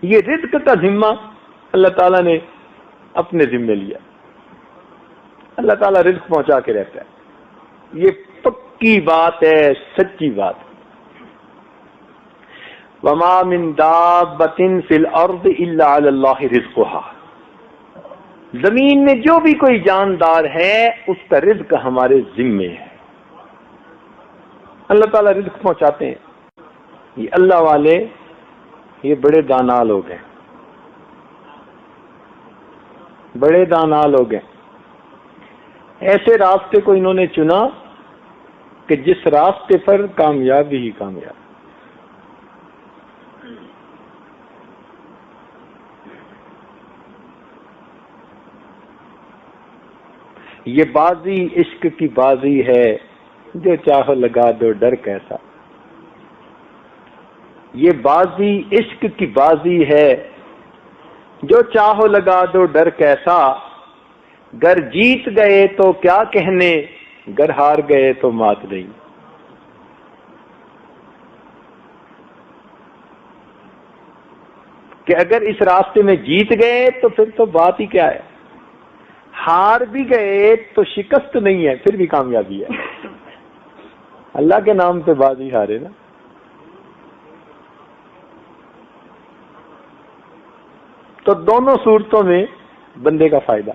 یہ رزق کا ذمہ اللہ تعالیٰ نے اپنے ذمے لیا. اللہ تعالیٰ رزق پہنچا کے رہتا ہے، یہ پکی بات ہے، سچی بات. وما من دابۃ فی الارض الا علی اللہ رزقها، زمین میں جو بھی کوئی جاندار ہے اس کا رزق ہمارے ذمے ہے. اللہ تعالیٰ رزق پہنچاتے ہیں. یہ اللہ والے یہ بڑے دانا لوگ ہیں، بڑے دانا لوگ ہیں. ایسے راستے کو انہوں نے چنا کہ جس راستے پر کامیابی ہی کامیاب. یہ بازی عشق کی بازی ہے، جو چاہو لگا دو ڈر کیسا. یہ بازی عشق کی بازی ہے، جو چاہو لگا دو ڈر کیسا. گر جیت گئے تو کیا کہنے، گر ہار گئے تو مات نہیں. کہ اگر اس راستے میں جیت گئے تو پھر تو بات ہی کیا ہے، ہار بھی گئے تو شکست نہیں ہے، پھر بھی کامیابی ہے. اللہ کے نام پہ بازی ہارے نا. تو دونوں صورتوں میں بندے کا فائدہ.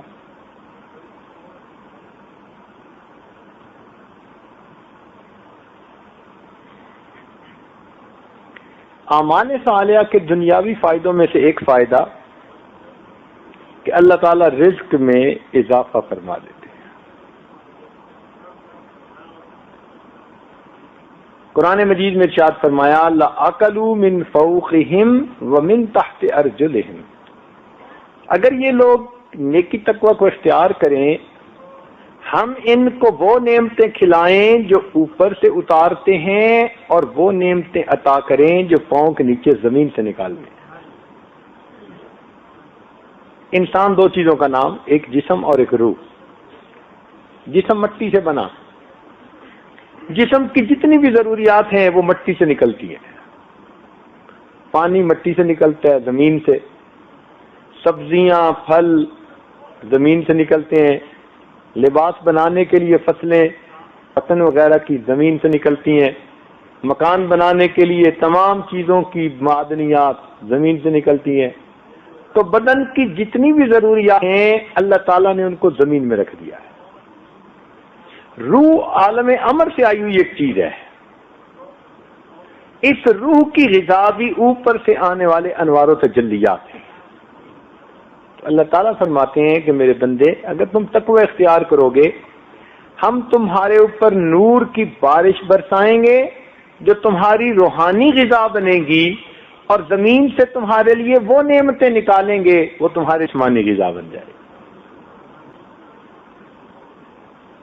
اعمال صالحہ کے دنیاوی فائدوں میں سے ایک فائدہ کہ اللہ تعالیٰ رزق میں اضافہ فرما دیتے ہیں. قرآن مجید میں ارشاد فرمایا لَأَكَلُوا مِن فَوْقِهِمْ وَمِن تَحْتِ أَرْجُلِهِمْ، اگر یہ لوگ نیکی تقوی کو اختیار کریں ہم ان کو وہ نعمتیں کھلائیں جو اوپر سے اتارتے ہیں اور وہ نعمتیں عطا کریں جو پاؤں کے نیچے زمین سے نکالتے ہیں. انسان دو چیزوں کا نام، ایک جسم اور ایک روح. جسم مٹی سے بنا، جسم کی جتنی بھی ضروریات ہیں وہ مٹی سے نکلتی ہیں. پانی مٹی سے نکلتا ہے، زمین سے. سبزیاں پھل زمین سے نکلتے ہیں. لباس بنانے کے لیے فصلیں پتن وغیرہ کی زمین سے نکلتی ہیں. مکان بنانے کے لیے تمام چیزوں کی معدنیات زمین سے نکلتی ہیں. تو بدن کی جتنی بھی ضروریات ہیں اللہ تعالیٰ نے ان کو زمین میں رکھ دیا ہے. روح عالم امر سے آئی ہوئی ایک چیز ہے. اس روح کی غذا بھی اوپر سے آنے والے انوار و تجلیات ہیں. اللہ تعالیٰ فرماتے ہیں کہ میرے بندے اگر تم تقوی اختیار کرو گے ہم تمہارے اوپر نور کی بارش برسائیں گے جو تمہاری روحانی غذا بنے گی، اور زمین سے تمہارے لیے وہ نعمتیں نکالیں گے وہ تمہاری جسمانی غذا بن جائے گی.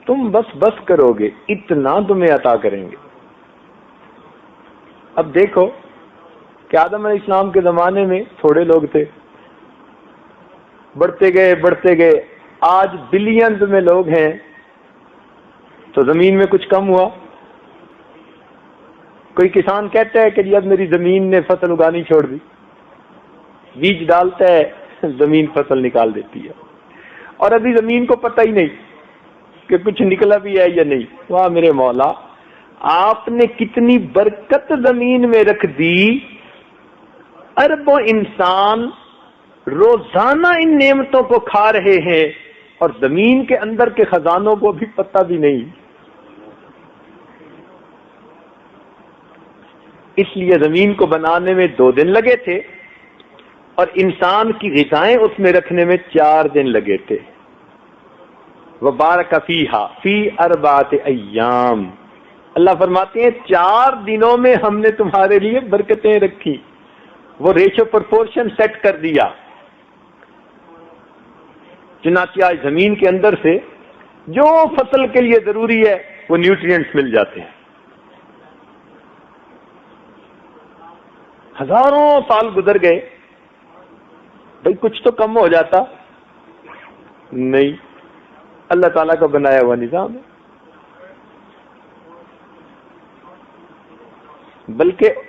تم بس کرو گے اتنا تمہیں عطا کریں گے. اب دیکھو کہ آدم علیہ السلام کے زمانے میں تھوڑے لوگ تھے، بڑھتے گئے آج بلینز میں لوگ ہیں. تو زمین میں کچھ کم ہوا. کوئی کسان کہتا ہے کہ جی اب میری زمین نے فصل اگانی چھوڑ دی، بیج ڈالتا ہے زمین فصل نکال دیتی ہے، اور ابھی زمین کو پتہ ہی نہیں کہ کچھ نکلا بھی ہے یا نہیں. واہ میرے مولا، آپ نے کتنی برکت زمین میں رکھ دی. اربوں انسان روزانہ ان نعمتوں کو کھا رہے ہیں اور زمین کے اندر کے خزانوں کو بھی پتہ بھی نہیں. اس لیے زمین کو بنانے میں 2 دن لگے تھے اور انسان کی غذائیں اس میں رکھنے میں 4 دن لگے تھے. وبارک فیہا فی 4 ایام، اللہ فرماتے ہیں 4 دنوں میں ہم نے تمہارے لیے برکتیں رکھی. وہ ریشو پرپورشن سیٹ کر دیا. چنانچہ آج زمین کے اندر سے جو فصل کے لیے ضروری ہے وہ نیوٹرینٹس مل جاتے ہیں. ہزاروں سال گزر گئے، بھئی کچھ تو کم ہو جاتا نہیں. اللہ تعالیٰ کا بنایا ہوا نظام ہے. بلکہ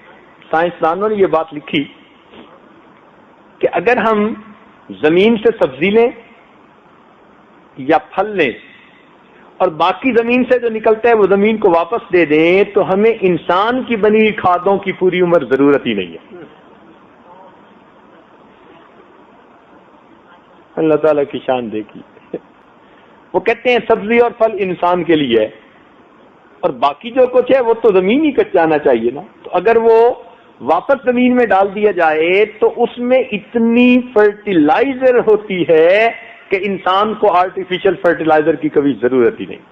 سائنسدانوں نے یہ بات لکھی کہ اگر ہم زمین سے سبزی لیں یا پھل لیں اور باقی زمین سے جو نکلتا ہے وہ زمین کو واپس دے دیں تو ہمیں انسان کی بنی ہوئی کھادوں کی پوری عمر ضرورت ہی نہیں ہے. اللہ تعالیٰ کی شان دیکھی. وہ کہتے ہیں سبزی اور پھل انسان کے لیے ہے اور باقی جو کچھ ہے وہ تو زمین ہی کٹ جانا چاہیے نا. تو اگر وہ واپس زمین میں ڈال دیا جائے تو اس میں اتنی فرٹیلائزر ہوتی ہے کہ انسان کو آرٹیفیشل فرٹیلائزر کی کبھی ضرورت ہی نہیں.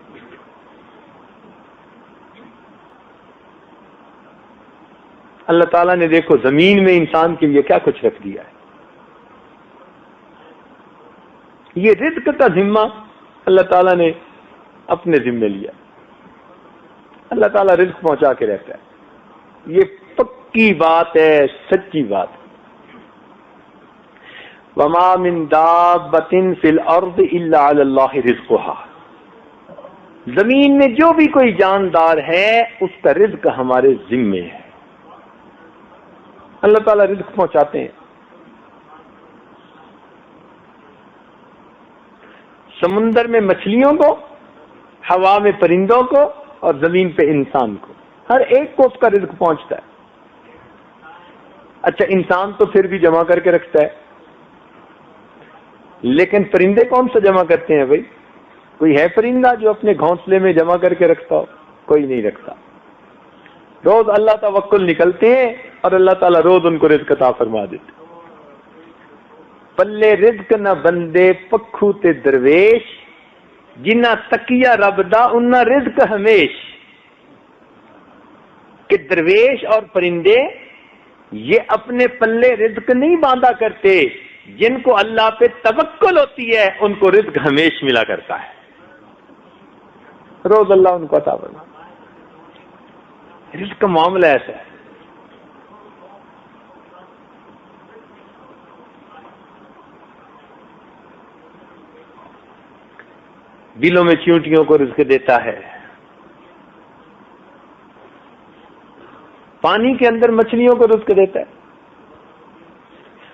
اللہ تعالیٰ نے دیکھو زمین میں انسان کے لیے کیا کچھ رکھ دیا ہے. یہ رزق کا ذمہ اللہ تعالیٰ نے اپنے ذمے لیا. اللہ تعالیٰ رزق پہنچا کے رہتا ہے. یہ پکی بات ہے, سچی بات. وما من دابۃ فی الارض الا علی اللہ رزقها. زمین میں جو بھی کوئی جاندار ہے اس کا رزق ہمارے ذمے ہے. اللہ تعالیٰ رزق پہنچاتے ہیں. سمندر میں مچھلیوں کو, ہوا میں پرندوں کو اور زمین پہ انسان کو, ہر ایک کو اس کا رزق پہنچتا ہے. اچھا انسان تو پھر بھی جمع کر کے رکھتا ہے, لیکن پرندے کون سا جمع کرتے ہیں بھائی؟ کوئی ہے پرندہ جو اپنے گھونسلے میں جمع کر کے رکھتا ہو؟ کوئی نہیں رکھتا. روز اللہ توکل نکلتے ہیں اور اللہ تعالیٰ روز ان کو رزق عطا فرما دیتے. پلے رزق نہ بندے پکھو تے درویش, جنہ تکیا رب دا انہ رزق ہمیش. کہ درویش اور پرندے یہ اپنے پلے رزق نہیں باندھا کرتے, جن کو اللہ پہ توکل ہوتی ہے ان کو رزق ہمیش ملا کرتا ہے. روز اللہ ان کو عطا فرما. رزق کا معاملہ ایسا ہے. بلوں میں چیونٹیوں کو رزق دیتا ہے, پانی کے اندر مچھلیوں کو رزق دیتا ہے.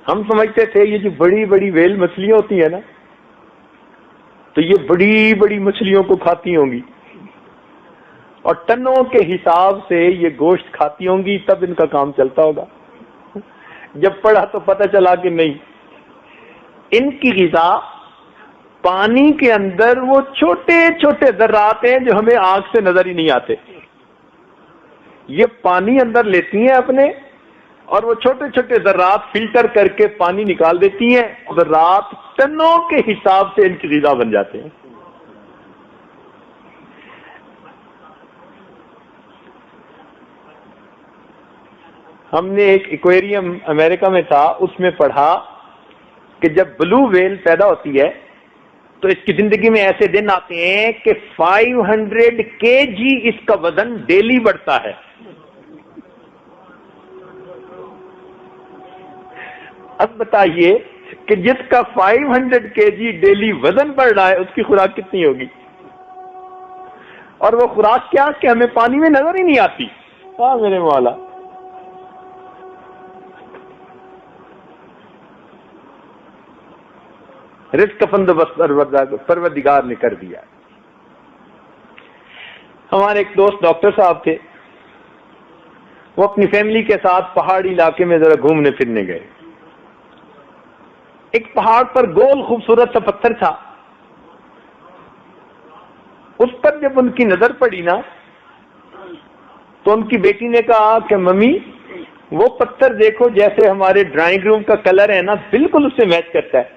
ہم سمجھتے تھے یہ جو بڑی بڑی ویل مچھلیاں ہوتی ہیں نا تو یہ بڑی بڑی مچھلیوں کو کھاتی ہوں گی اور ٹنوں کے حساب سے یہ گوشت کھاتی ہوں گی, تب ان کا کام چلتا ہوگا. جب پڑھا تو پتہ چلا کہ نہیں, ان کی غذا پانی کے اندر وہ چھوٹے چھوٹے ذرات ہیں جو ہمیں آنکھ سے نظر ہی نہیں آتے. یہ پانی اندر لیتی ہیں اپنے اور وہ چھوٹے چھوٹے ذرات فلٹر کر کے پانی نکال دیتی ہیں. ذرات ٹنوں کے حساب سے ان کی غذا بن جاتے ہیں. ہم نے ایک ایکویریم امریکہ میں تھا, اس میں پڑھا کہ جب بلو ویل پیدا ہوتی ہے تو اس کی زندگی میں ایسے دن آتے ہیں کہ 500 kg اس کا وزن ڈیلی بڑھتا ہے. اب بتائیے کہ جس کا 500 kg ڈیلی وزن بڑھ رہا ہے اس کی خوراک کتنی ہوگی؟ اور وہ خوراک کیا کہ ہمیں پانی میں نظر ہی نہیں آتی. ہاں میرے مولا, رزق کا بندوبست پروردگار نے کر دیا. ہمارے ایک دوست ڈاکٹر صاحب تھے, وہ اپنی فیملی کے ساتھ پہاڑی علاقے میں ذرا گھومنے پھرنے گئے. ایک پہاڑ پر گول خوبصورت سا پتھر تھا. اس پر جب ان کی نظر پڑی نا تو ان کی بیٹی نے کہا کہ ممی وہ پتھر دیکھو جیسے ہمارے ڈرائنگ روم کا کلر ہے نا بالکل اس سے میچ کرتا ہے.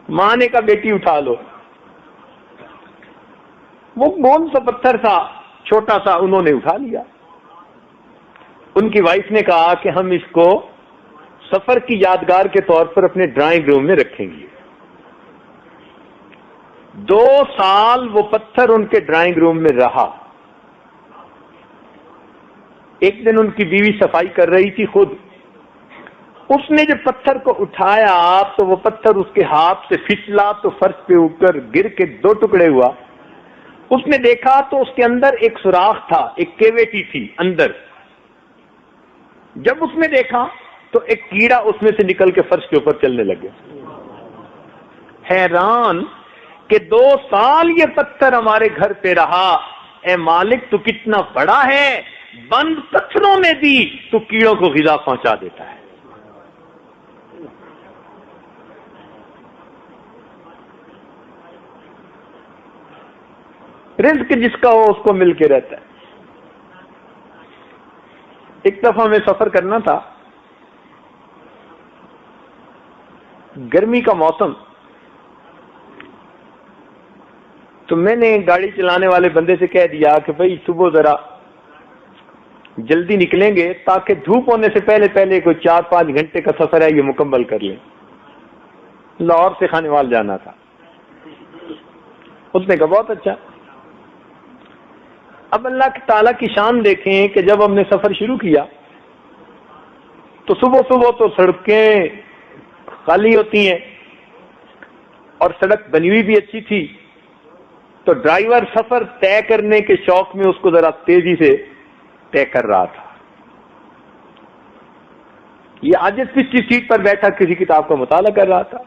ماں نے کہا بیٹی اٹھا لو. وہ گول سا پتھر تھا چھوٹا سا, انہوں نے اٹھا لیا. ان کی وائف نے کہا کہ ہم اس کو سفر کی یادگار کے طور پر اپنے ڈرائنگ روم میں رکھیں گے. 2 سال وہ پتھر ان کے ڈرائنگ روم میں رہا. ایک دن ان کی بیوی صفائی کر رہی تھی خود. اس نے جب پتھر کو اٹھایا تو وہ پتھر اس کے ہاتھ سے پھسلا تو فرش پہ اوپر گر کے 2 ٹکڑے ہوا. اس نے دیکھا تو اس کے اندر ایک سوراخ تھا, ایک کیویٹی تھی اندر. جب اس میں دیکھا تو ایک کیڑا اس میں سے نکل کے فرش کے اوپر چلنے لگے. حیران کہ 2 سال یہ پتھر ہمارے گھر پہ رہا، اے مالک تو کتنا بڑا ہے، بند پتھروں میں بھی تو کیڑوں کو غذا پہنچا دیتا ہے. رزق جس کا ہو اس کو مل کے رہتا ہے. ایک دفعہ ہمیں سفر کرنا تھا، گرمی کا موسم، تو میں نے گاڑی چلانے والے بندے سے کہہ دیا کہ بھائی صبح ذرا جلدی نکلیں گے تاکہ دھوپ ہونے سے پہلے پہلے کوئی 4-5 گھنٹے کا سفر ہے یہ مکمل کر لیں. لاہور سے خانیوال جانا تھا. اس نے کہا بہت اچھا. اب اللہ کی تعالیٰ کی شان دیکھیں کہ جب ہم نے سفر شروع کیا تو صبح صبح تو سڑکیں خالی ہوتی ہیں اور سڑک بنی ہوئی بھی اچھی تھی، تو ڈرائیور سفر طے کرنے کے شوق میں اس کو ذرا تیزی سے طے کر رہا تھا. یہ عاجز پچھلی سیٹ پر بیٹھا کسی کتاب کا مطالعہ کر رہا تھا.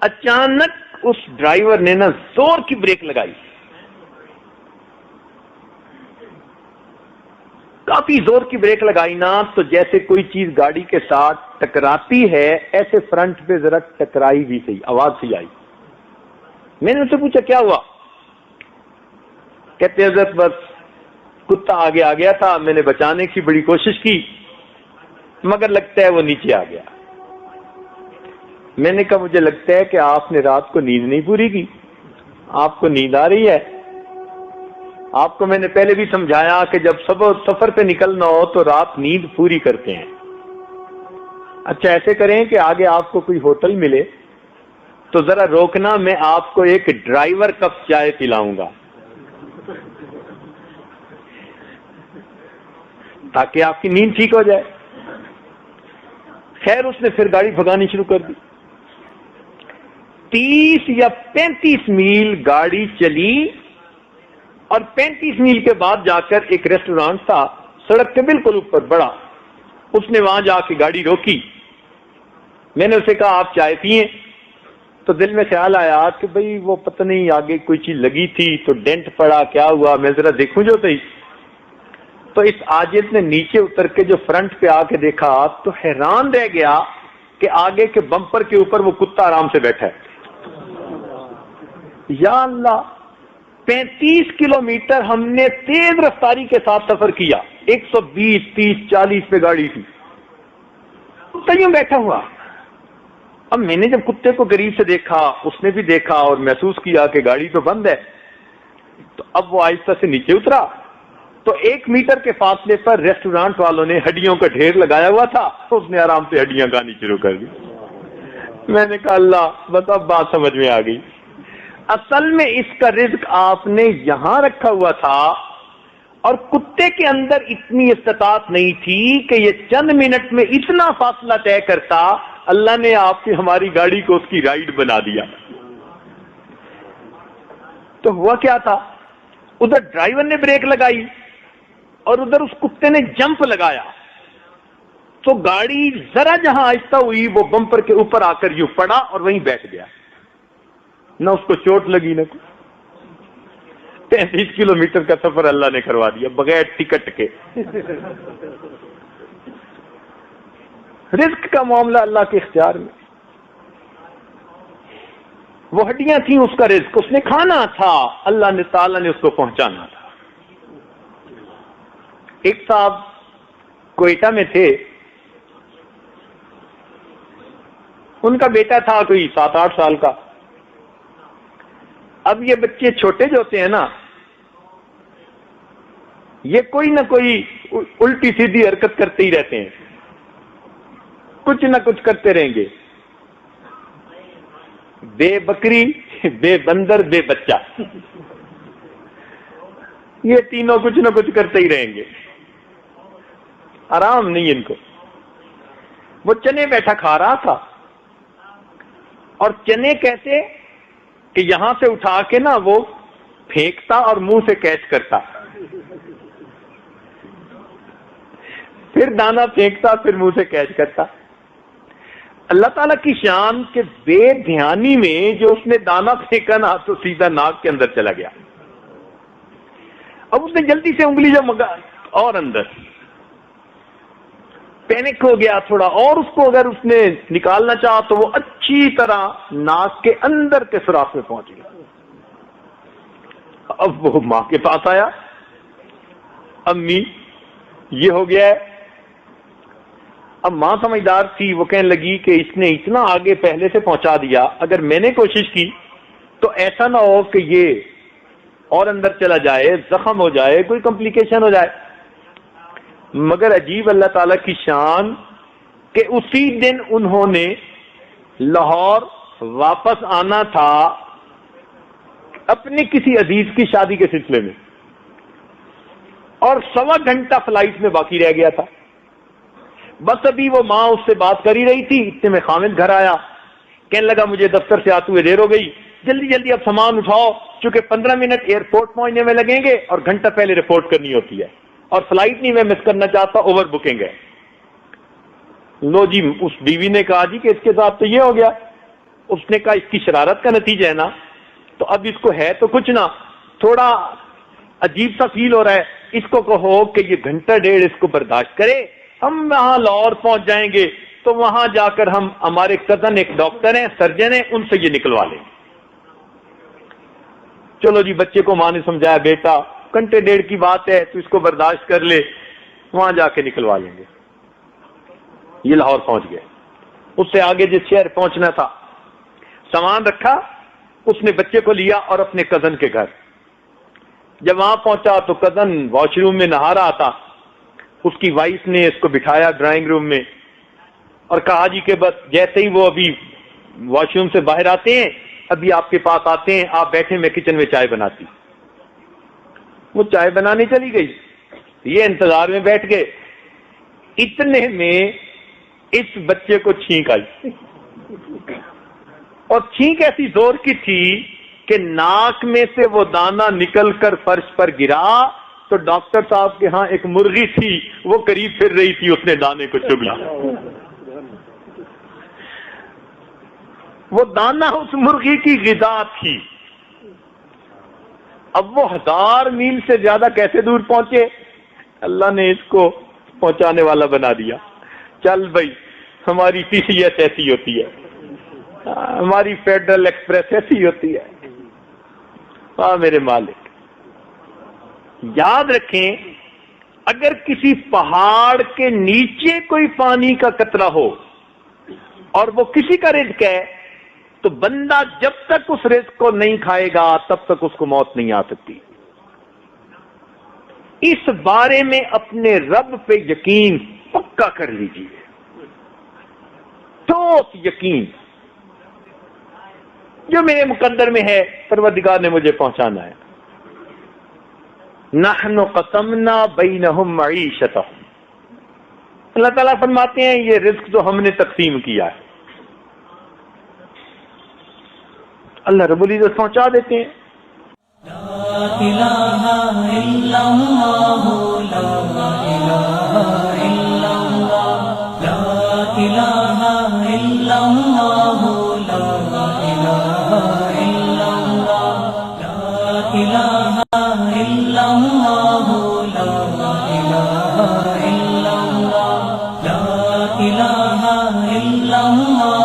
اچانک اس ڈرائیور نے نا زور کی بریک لگائی، کافی زور کی بریک لگائی نا، تو جیسے کوئی چیز گاڑی کے ساتھ ٹکراتی ہے ایسے فرنٹ پہ ذرا ٹکرائی بھی صحیح، آواز سی آئی. میں نے ان سے پوچھا کیا ہوا؟ کہتے حضرت بس کتا آگے آ گیا تھا، میں نے بچانے کی بڑی کوشش کی مگر لگتا ہے وہ نیچے آ گیا. میں نے کہا مجھے لگتا ہے کہ آپ نے رات کو نیند نہیں پوری کی، آپ کو نیند آ رہی ہے. آپ کو میں نے پہلے بھی سمجھایا کہ جب سفر پہ نکلنا ہو تو رات نیند پوری کرتے ہیں. اچھا ایسے کریں کہ آگے آپ کو کوئی ہوٹل ملے تو ذرا روکنا، میں آپ کو ایک ڈرائیور کپ چائے پلاؤں گا تاکہ آپ کی نیند ٹھیک ہو جائے. خیر اس نے پھر گاڑی بھگانی شروع کر دی. 30 یا 35 میل گاڑی چلی اور 35 میل کے بعد جا کر ایک ریسٹورانٹ تھا سڑک کے بالکل اوپر بڑا. اس نے وہاں جا کے گاڑی روکی. میں نے اسے کہا آپ چائے پیئیں، تو دل میں خیال آیا کہ بھئی وہ پتہ نہیں آگے کوئی چیز لگی تھی تو ڈینٹ پڑا، کیا ہوا، میں ذرا دیکھوں جو صحیح. تو اس عاجز نے نیچے اتر کے جو فرنٹ پہ آ کے دیکھا تو حیران رہ گیا کہ آگے کے بمپر کے اوپر وہ کتا آرام سے بیٹھا ہے. یا اللہ، 35 کلومیٹر ہم نے تیز رفتاری کے ساتھ سفر کیا، 120 30 40 پہ گاڑی تھی، کتا یوں بیٹھا ہوا. اب میں نے جب کتے کو قریب سے دیکھا، اس نے بھی دیکھا اور محسوس کیا کہ گاڑی تو بند ہے، تو اب وہ آہستہ سے نیچے اترا تو 1 میٹر کے فاصلے پر ریسٹورانٹ والوں نے ہڈیوں کا ڈھیر لگایا ہوا تھا، تو اس نے آرام سے ہڈیاں کھانی شروع کر دی. میں نے کہا اللہ بس اب بات سمجھ میں آ گئی. اصل میں اس کا رزق آپ نے یہاں رکھا ہوا تھا اور کتے کے اندر اتنی استطاعت نہیں تھی کہ یہ چند منٹ میں اتنا فاصلہ طے کرتا. اللہ نے آپ کی ہماری گاڑی کو اس کی رائڈ بنا دیا. تو ہوا کیا تھا، ادھر ڈرائیور نے بریک لگائی اور ادھر اس کتے نے جمپ لگایا، تو گاڑی ذرا جہاں آہستہ ہوئی وہ بمپر کے اوپر آ کر یوں پڑا اور وہیں بیٹھ گیا. نہ اس کو چوٹ لگی نہ کچھ. 35 کلومیٹر کا سفر اللہ نے کروا دیا بغیر ٹکٹ کے. رزق کا معاملہ اللہ کے اختیار میں. وہ ہڈیاں تھیں اس کا رزق، اس نے کھانا تھا، اللہ نے تعالیٰ نے اس کو پہنچانا تھا. ایک صاحب کوئٹہ میں تھے، ان کا بیٹا تھا کوئی 7-8 سال کا. اب یہ بچے چھوٹے جو ہوتے ہیں نا، یہ کوئی نہ کوئی الٹی سیدھی حرکت کرتے ہی رہتے ہیں، کچھ نہ کچھ کرتے رہیں گے. بے بکری، بے بندر، بے بچہ، یہ تینوں کچھ نہ کچھ کرتے ہی رہیں گے، آرام نہیں ان کو. وہ چنے بیٹھا کھا رہا تھا، اور چنے کیسے کہ یہاں سے اٹھا کے نا وہ پھینکتا اور منہ سے کیچ کرتا. پھر دانا پھینکتا، پھر منہ سے کیچ کرتا۔ اللہ تعالیٰ کی شان کے بے دھیانی میں جو اس نے دانا پھینکا نا تو سیدھا ناک کے اندر چلا گیا۔ اب اس نے جلدی سے انگلی جو مگا اور اندر پینک ہو گیا تھوڑا، اور اس کو اگر اس نے نکالنا چاہا تو وہ اچھی طرح ناک کے اندر کے سوراخ میں پہنچ گیا۔ اب وہ ماں کے پاس آیا، امی یہ ہو گیا ہے۔ اب ماں سمجھدار تھی، وہ کہنے لگی کہ اس نے اتنا آگے پہلے سے پہنچا دیا، اگر میں نے کوشش کی تو ایسا نہ ہو کہ یہ اور اندر چلا جائے، زخم ہو جائے، کوئی کمپلیکیشن ہو جائے۔ مگر عجیب اللہ تعالیٰ کی شان کہ اسی دن انہوں نے لاہور واپس آنا تھا اپنے کسی عزیز کی شادی کے سلسلے میں، اور 1.25 گھنٹہ فلائٹ میں باقی رہ گیا تھا۔ بس ابھی وہ ماں اس سے بات کر ہی رہی تھی، اتنے میں خامد گھر آیا، کہنے لگا مجھے دفتر سے آتے ہوئے دیر ہو گئی، جلدی جلدی اب سامان اٹھاؤ، چونکہ 15 منٹ ایئرپورٹ پہنچنے میں لگیں گے اور گھنٹہ پہلے رپورٹ کرنی ہوتی ہے، اور فلائٹ نہیں میں مس کرنا چاہتا، اوور بکنگ ہے۔ لو جی، اس بیوی نے کہا جی کہ اس کے ساتھ تو یہ ہو گیا۔ اس نے کہا اس کی شرارت کا نتیجہ ہے نا، تو اب اس کو ہے تو کچھ نہ، تھوڑا عجیب سا فیل ہو رہا ہے، اس کو کہو کہ یہ گھنٹہ ڈیڑھ اس کو برداشت کرے، ہم وہاں لاہور پہنچ جائیں گے تو وہاں جا کر ہم، ہمارے کزن ایک ڈاکٹر ہیں، سرجن ہیں، ان سے یہ نکلوا لیں گے۔ چلو جی، بچے کو ماں نے سمجھایا بیٹا گھنٹے ڈیڑھ کی بات ہے تو اس کو برداشت کر لے، وہاں جا کے نکلوا لیں گے۔ یہ لاہور پہنچ گئے، اس سے آگے جس شہر پہنچنا تھا سامان رکھا، اس نے بچے کو لیا اور اپنے کزن کے گھر۔ جب وہاں پہنچا تو کزن واش روم میں نہا رہا تھا، اس کی وائف نے اس کو بٹھایا ڈرائنگ روم میں اور کہا جی کہ بس جیسے ہی وہ ابھی واش روم سے باہر آتے ہیں ابھی آپ کے پاس آتے ہیں، آپ بیٹھے، میں کچن میں چائے بناتی۔ وہ چائے بنانے چلی گئی، یہ انتظار میں بیٹھ گئے، اتنے میں اس بچے کو چھینک آئی، اور چھینک ایسی زور کی تھی کہ ناک میں سے وہ دانہ نکل کر فرش پر گرا، تو ڈاکٹر صاحب کے ہاں ایک مرغی تھی، وہ قریب پھر رہی تھی، اس نے دانے کو چگ لیا۔ وہ دانہ اس مرغی کی غذا تھی۔ اب وہ 1000 میل سے زیادہ کیسے دور پہنچے؟ اللہ نے اس کو پہنچانے والا بنا دیا۔ چل بھائی، ہماری ٹی سی ایس ایسی ہوتی ہے، ہماری فیڈرل ایکسپریس ایسی ہوتی ہے۔ ہاں میرے مالک، یاد رکھیں اگر کسی پہاڑ کے نیچے کوئی پانی کا قطرہ ہو اور وہ کسی کا رزق ہے تو بندہ جب تک اس رزق کو نہیں کھائے گا تب تک اس کو موت نہیں آ سکتی۔ اس بارے میں اپنے رب پہ یقین پکا کر لیجیے، ٹھوس یقین، جو میرے مقدر میں ہے پروردگار نے مجھے پہنچانا ہے۔ نحن قسمنا بینہم معیشتہم، اللہ تعالیٰ فرماتے ہیں یہ رزق جو ہم نے تقسیم کیا ہے اللہ رب العزت پہنچا دیتے ہیں۔ لا الہ الا اللہ، لا الہ الا اللہ، لا الہ الا اللہ، لا الہ الا اللہ، لا الہ الا اللہ، لا الہ الا اللہ، لا الہ الا اللہ۔